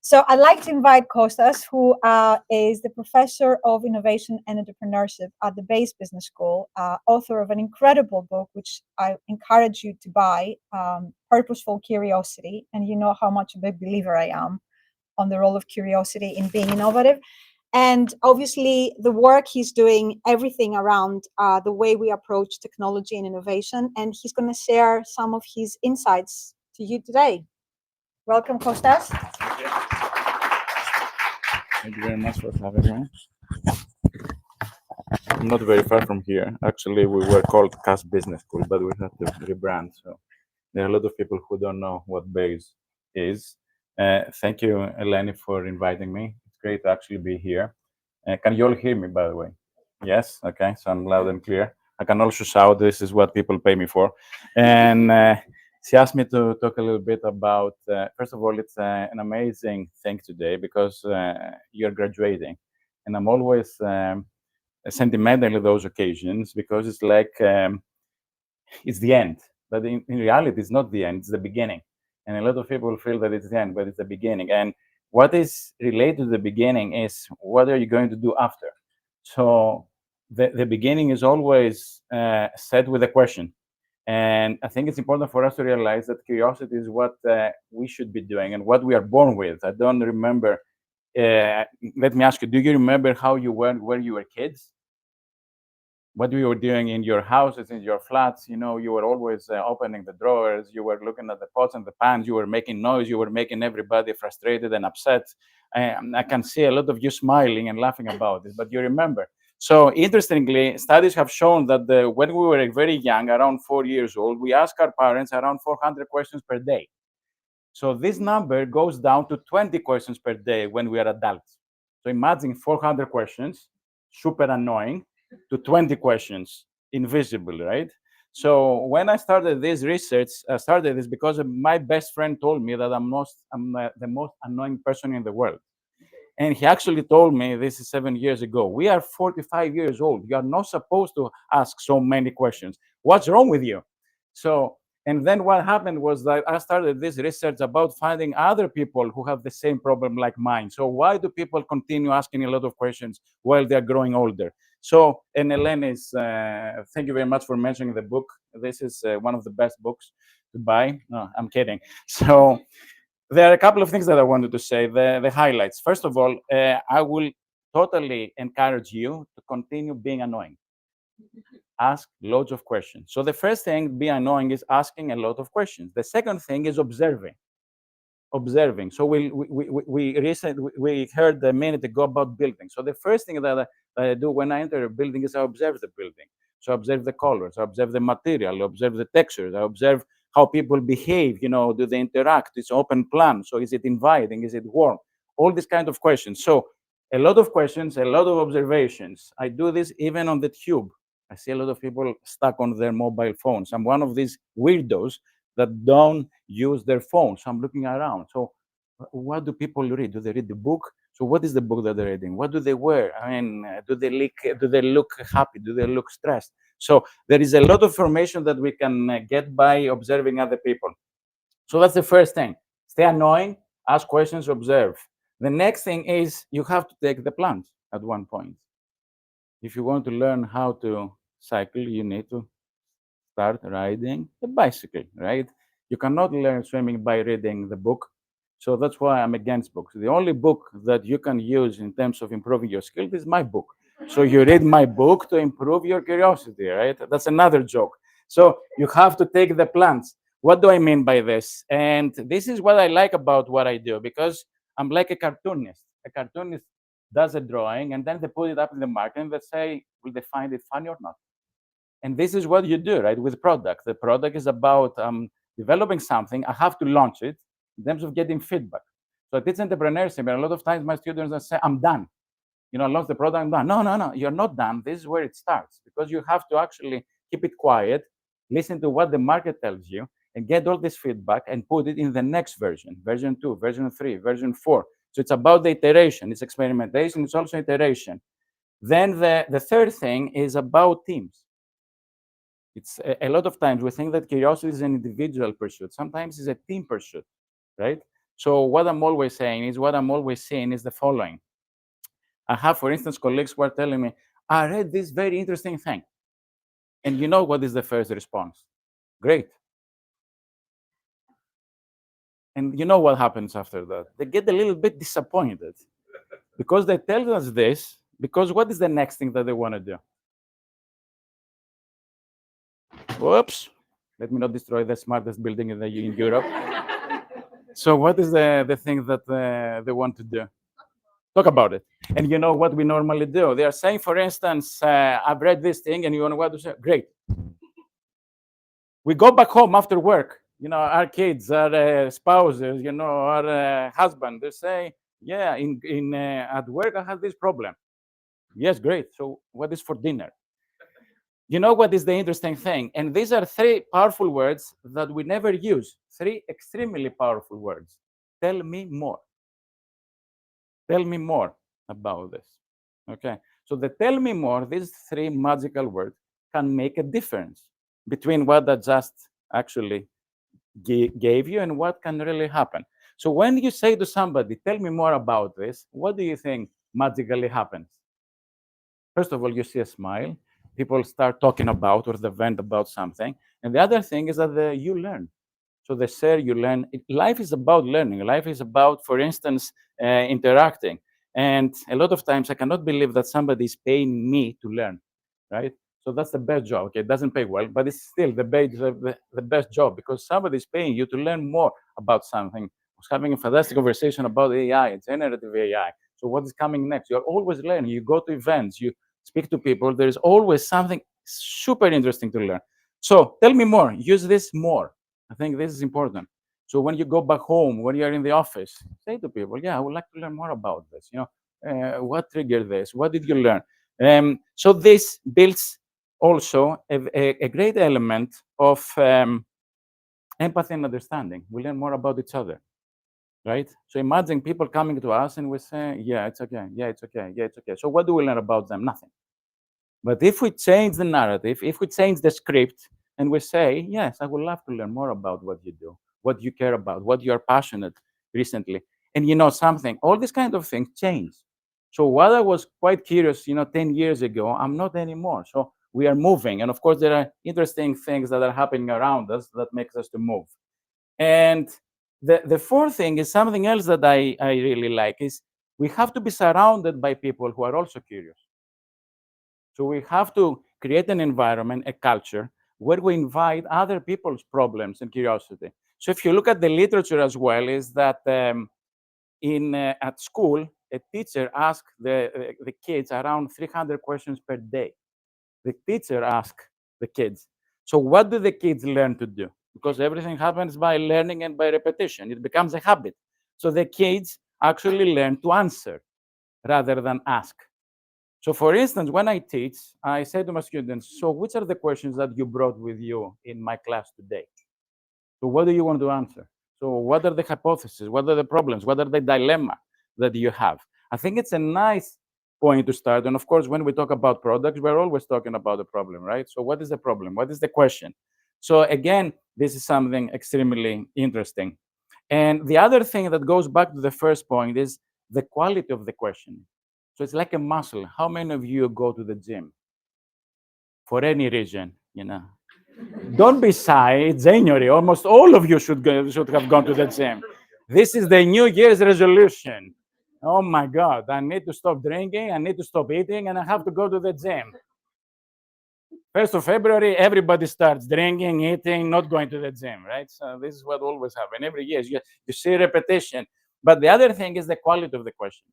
So I'd like to invite Costas, who is the professor of innovation and entrepreneurship at the Base Business School, author of an incredible book, which I encourage you to buy, Purposeful Curiosity. And you know how much of a believer I am on the role of curiosity in being innovative. And obviously, the work he's doing, everything around the way we approach technology and innovation. And he's going to share some of his insights to you today. Welcome, Costas. Thank you very much for having me. I'm not very far from here. Actually, we were called CAS Business School, but we had to rebrand. So there are a lot of people who don't know what BASE is. Thank you, Eleni, for inviting me. It's great to actually be here. Can you all hear me, by the way? Yes? Okay, so I'm loud and clear. I can also shout. This is what people pay me for. And she asked me to talk a little bit about, first of all, it's an amazing thing today because you're graduating. And I'm always sentimental in those occasions because it's like it's the end. But in reality, it's not the end, it's the beginning. And a lot of people feel that it's the end, but it's the beginning. And what is related to the beginning is what are you going to do after? So the beginning is always set with a question. And I think it's important for us to realize that curiosity is what we should be doing and what we are born with. I don't remember. Let me ask you, do you remember how you were when you were kids? What you were doing in your houses, in your flats? You know, you were always opening the drawers, you were looking at the pots and the pans, you were making noise, you were making everybody frustrated and upset. I can see a lot of you smiling and laughing about this, but you remember. So interestingly, studies have shown that when we were very young, around 4 years old, we asked our parents around 400 questions per day. So this number goes down to 20 questions per day when we are adults. So imagine 400 questions, super annoying, to 20 questions, invisible, right? So when I started this research, I started this because my best friend told me that I'm the most annoying person in the world. And he actually told me, this is 7 years ago, we are 45 years old. You are not supposed to ask so many questions. What's wrong with you? So, and then what happened was that I started this research about finding other people who have the same problem like mine. So why do people continue asking a lot of questions while they're growing older? So, and Elena is, thank you very much for mentioning the book. This is one of the best books to buy. No, I'm kidding. So, there are a couple of things that I wanted to say, the highlights. First of all, I will totally encourage you to continue being annoying. Ask loads of questions. So the first thing, be annoying, is asking a lot of questions. The second thing is observing. Observing. So we heard a minute ago about building. So the first thing that I do when I enter a building is I observe the building. So I observe the colors, I observe the material, I observe the textures, I observe how people behave, you know, do they interact? It's open plan. So is it inviting? Is it warm? All these kind of questions. So a lot of questions, a lot of observations. I do this even on the tube. I see a lot of people stuck on their mobile phones. I'm one of these weirdos that don't use their phones. So I'm looking around. So what do people read? Do they read the book? So what is the book that they're reading? What do they wear? I mean, do they look happy? Do they look stressed? So there is a lot of information that we can get by observing other people. So that's the first thing. Stay annoying, ask questions, observe. The next thing is you have to take the plunge at one point. If you want to learn how to cycle, you need to start riding a bicycle, right? You cannot learn swimming by reading the book. So that's why I'm against books. The only book that you can use in terms of improving your skills is my book. So you read my book to improve your curiosity, right? That's another joke. So you have to take the plunge. What do I mean by this? And this is what I like about what I do, because I'm like a cartoonist. A cartoonist does a drawing and then they put it up in the market and they say, will they find it funny or not? And this is what you do, right, with product. The product is about developing something. I have to launch it in terms of getting feedback. So I teach entrepreneurship, and a lot of times my students say, I'm done. You know, I launch the product, I'm done. No, you're not done. This is where it starts, because you have to actually keep it quiet, listen to what the market tells you, and get all this feedback and put it in the next version 2, version 3, version 4. So it's about the iteration. It's experimentation. It's also iteration. Then the third thing is about teams. It's a lot of times we think that curiosity is an individual pursuit. Sometimes it's a team pursuit, right? So what I'm always saying is, what I'm always saying is the following. I have, for instance, colleagues who are telling me, I read this very interesting thing. And you know what is the first response? Great. And you know what happens after that? They get a little bit disappointed because they tell us this, because what is the next thing that they want to do? Whoops. Let me not destroy the smartest building in Europe. So what is the thing that they want to do? Talk about it. And you know what we normally do? They are saying, for instance, I've read this thing, and you know what to say? Great. We go back home after work. You know, our kids, our spouses, you know, our husband, they say, yeah, at work I have this problem. Yes, great. So what is for dinner? You know what is the interesting thing? And these are three powerful words that we never use. Three extremely powerful words. Tell me more. Tell me more about this. Okay. So the tell me more, these three magical words can make a difference between what I just actually gave you and what can really happen. So when you say to somebody, tell me more about this, what do you think magically happens? First of all, you see a smile. People start talking about or the vent about something. And the other thing is that you learn. So they say you learn. Life is about learning. Life is about, for instance, interacting. And a lot of times I cannot believe that somebody is paying me to learn, right? So that's the best job. Okay, it doesn't pay well, but it's still the best job because somebody is paying you to learn more about something. I was having a fantastic conversation about AI, generative AI. So what is coming next? You're always learning. You go to events, you speak to people. There's always something super interesting to learn. So tell me more. Use this more. I think this is important. So when you go back home, when you're in the office, say to people, "Yeah, I would like to learn more about this. You know, what triggered this? What did you learn?" So this builds also a great element of empathy and understanding. We learn more about each other, right? So imagine people coming to us and we say, "Yeah, it's okay. Yeah, it's okay. Yeah, it's okay." So what do we learn about them? Nothing. But if we change the narrative, if we change the script and we say, yes, I would love to learn more about what you do, what you care about, what you're passionate recently. And you know something, all these kind of things change. So what I was quite curious, 10 years ago, I'm not anymore. So we are moving. And of course, there are interesting things that are happening around us that makes us to move. And the fourth thing is something else that I really like is we have to be surrounded by people who are also curious. So we have to create an environment, a culture, where we invite other people's problems and curiosity. So if you look at the literature as well, is that at school, a teacher asks the kids around 300 questions per day. The teacher asks the kids. So what do the kids learn to do? Because everything happens by learning and by repetition. It becomes a habit. So the kids actually learn to answer rather than ask. So for instance, when I teach, I say to my students, so which are the questions that you brought with you in my class today? So what do you want to answer? So what are the hypotheses? What are the problems? What are the dilemma that you have? I think it's a nice point to start. And of course, when we talk about products, we're always talking about the problem, right? So what is the problem? What is the question? So again, this is something extremely interesting. And the other thing that goes back to the first point is the quality of the question. So it's like a muscle. How many of you go to the gym for any reason? Don't be shy. It's January. Almost all of you should have gone to the gym. This is the New Year's resolution. Oh my God! I need to stop drinking. I need to stop eating, and I have to go to the gym. 1st of February, everybody starts drinking, eating, not going to the gym, right? So this is what always happens every year. You see repetition. But the other thing is the quality of the question.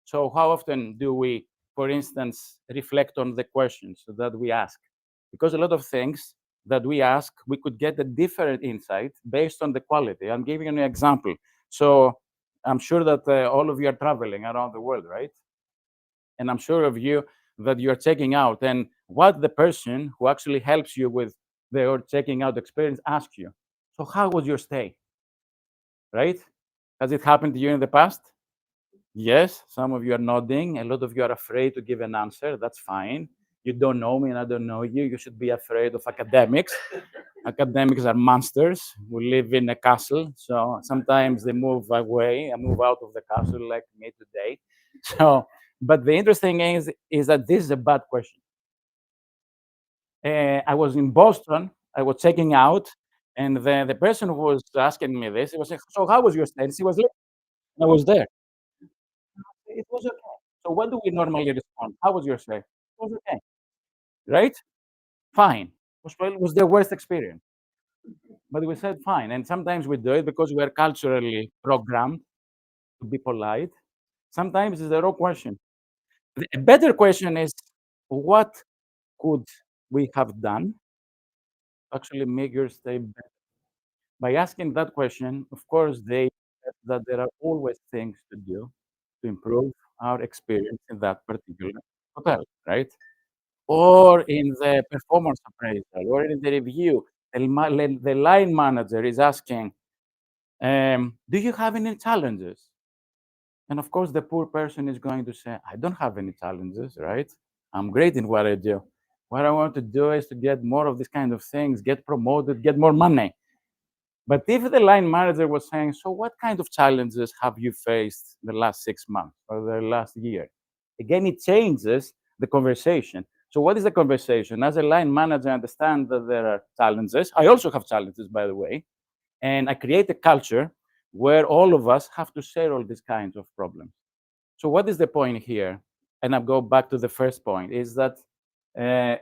So how often do we, for instance, reflect on the questions that we ask? Because a lot of things that we ask, we could get a different insight based on the quality. I'm giving you an example. So I'm sure that all of you are traveling around the world, right? And I'm sure of you that you're checking out and what the person who actually helps you with their checking out experience asks you. So how was your stay? Right? Has it happened to you in the past? Yes, some of you are nodding. A lot of you are afraid to give an answer. That's fine. You don't know me and I don't know you. You should be afraid of academics. Academics are monsters who live in a castle. So sometimes they move away and move out of the castle like me today. So, but the interesting is that this is a bad question. I was in Boston. I was checking out, and the person who was asking me this, he was like, "So how was your stay?" And she was like, "I was there. It was okay." So what do we normally respond? How was your stay? It was okay, right? Fine. Was the worst experience, but we said fine. And sometimes we do it because we are culturally programmed to be polite. Sometimes it's the wrong question. A better question is, what could we have done to actually make your stay better? By asking that question, of course, they said that there are always things to do to improve our experience in that particular hotel, right? Or in the performance appraisal, or in the review, the line manager is asking, do you have any challenges? And of course, the poor person is going to say, I don't have any challenges, right? I'm great in what I do. What I want to do is to get more of these kind of things, get promoted, get more money. But if the line manager was saying, so what kind of challenges have you faced the last 6 months or the last year? Again, it changes the conversation. So what is the conversation? As a line manager, I understand that there are challenges. I also have challenges, by the way. And I create a culture where all of us have to share all these kinds of problems. So what is the point here? And I'll go back to the first point, is that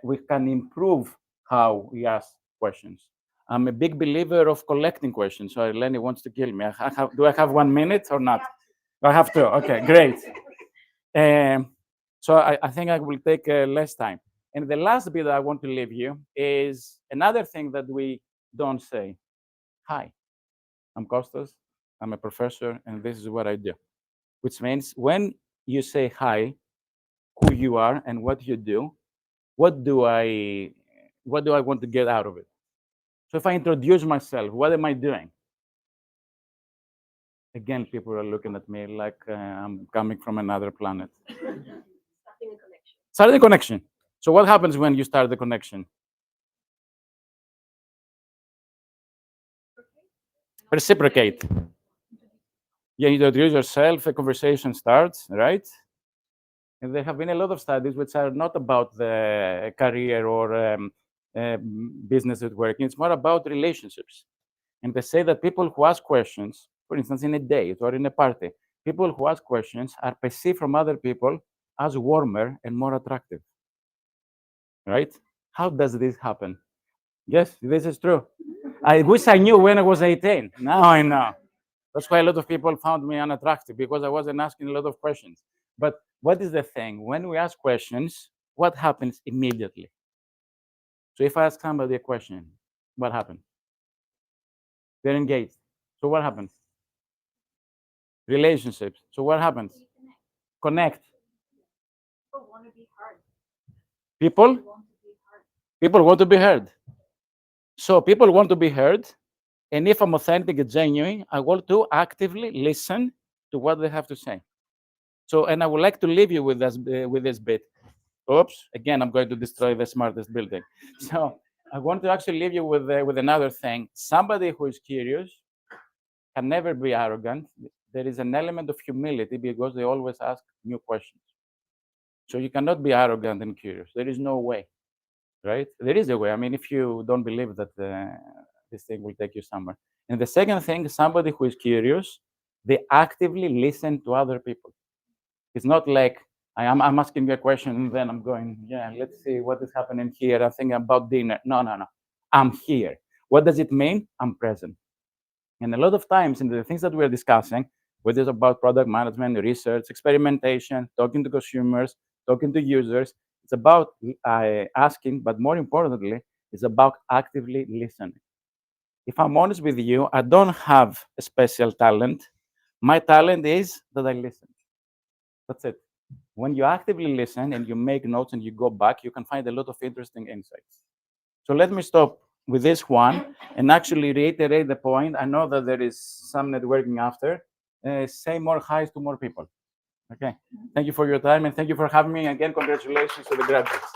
we can improve how we ask questions. I'm a big believer of collecting questions. So Lenny wants to kill me. Do I have 1 minute or not? I have to. Okay, great. So I think I will take less time. And the last bit I want to leave you is another thing that we don't say. Hi, I'm Costas. I'm a professor, and this is what I do. Which means when you say hi, who you are and what you do, what do I want to get out of it? So if I introduce myself, what am I doing? Again, people are looking at me like I'm coming from another planet. Starting a connection. So what happens when you start the connection? Reciprocate. You introduce yourself, a conversation starts, right? And there have been a lot of studies which are not about the career or business networking. It's more about relationships. And they say that people who ask questions, for instance, in a date or in a party, people who ask questions are perceived from other people as warmer and more attractive. Right? How does this happen? Yes, this is true. I wish I knew when I was 18. Now I know. That's why a lot of people found me unattractive, because I wasn't asking a lot of questions. But what is the thing? When we ask questions, what happens immediately? So if I ask somebody a question, what happens? They're engaged. So what happens? Relationships. So what happens? Connect. People people want to be heard. So people want to be heard, and if I'm authentic and genuine, I want to actively listen to what they have to say. So, and I would like to leave you with this bit. Oops! Again, I'm going to destroy the smartest building. So, I want to actually leave you with another thing. Somebody who is curious can never be arrogant. There is an element of humility because they always ask new questions. So you cannot be arrogant and curious. There is no way, right? There is a way. I mean, if you don't believe that this thing will take you somewhere. And the second thing, somebody who is curious, they actively listen to other people. It's not like I'm asking you a question and then I'm going, yeah, let's see what is happening here. I'm thinking about dinner. No, no, no. I'm here. What does it mean? I'm present. And a lot of times in the things that we're discussing, whether it's about product management, research, experimentation, talking to consumers, talking to users, it's about asking, but more importantly, it's about actively listening. If I'm honest with you, I don't have a special talent. My talent is that I listen. That's it. When you actively listen and you make notes and you go back, you can find a lot of interesting insights. So let me stop with this one and actually reiterate the point. I know that there is some networking after. Say more highs to more people. Okay. Thank you for your time and thank you for having me. Again, congratulations to the graduates.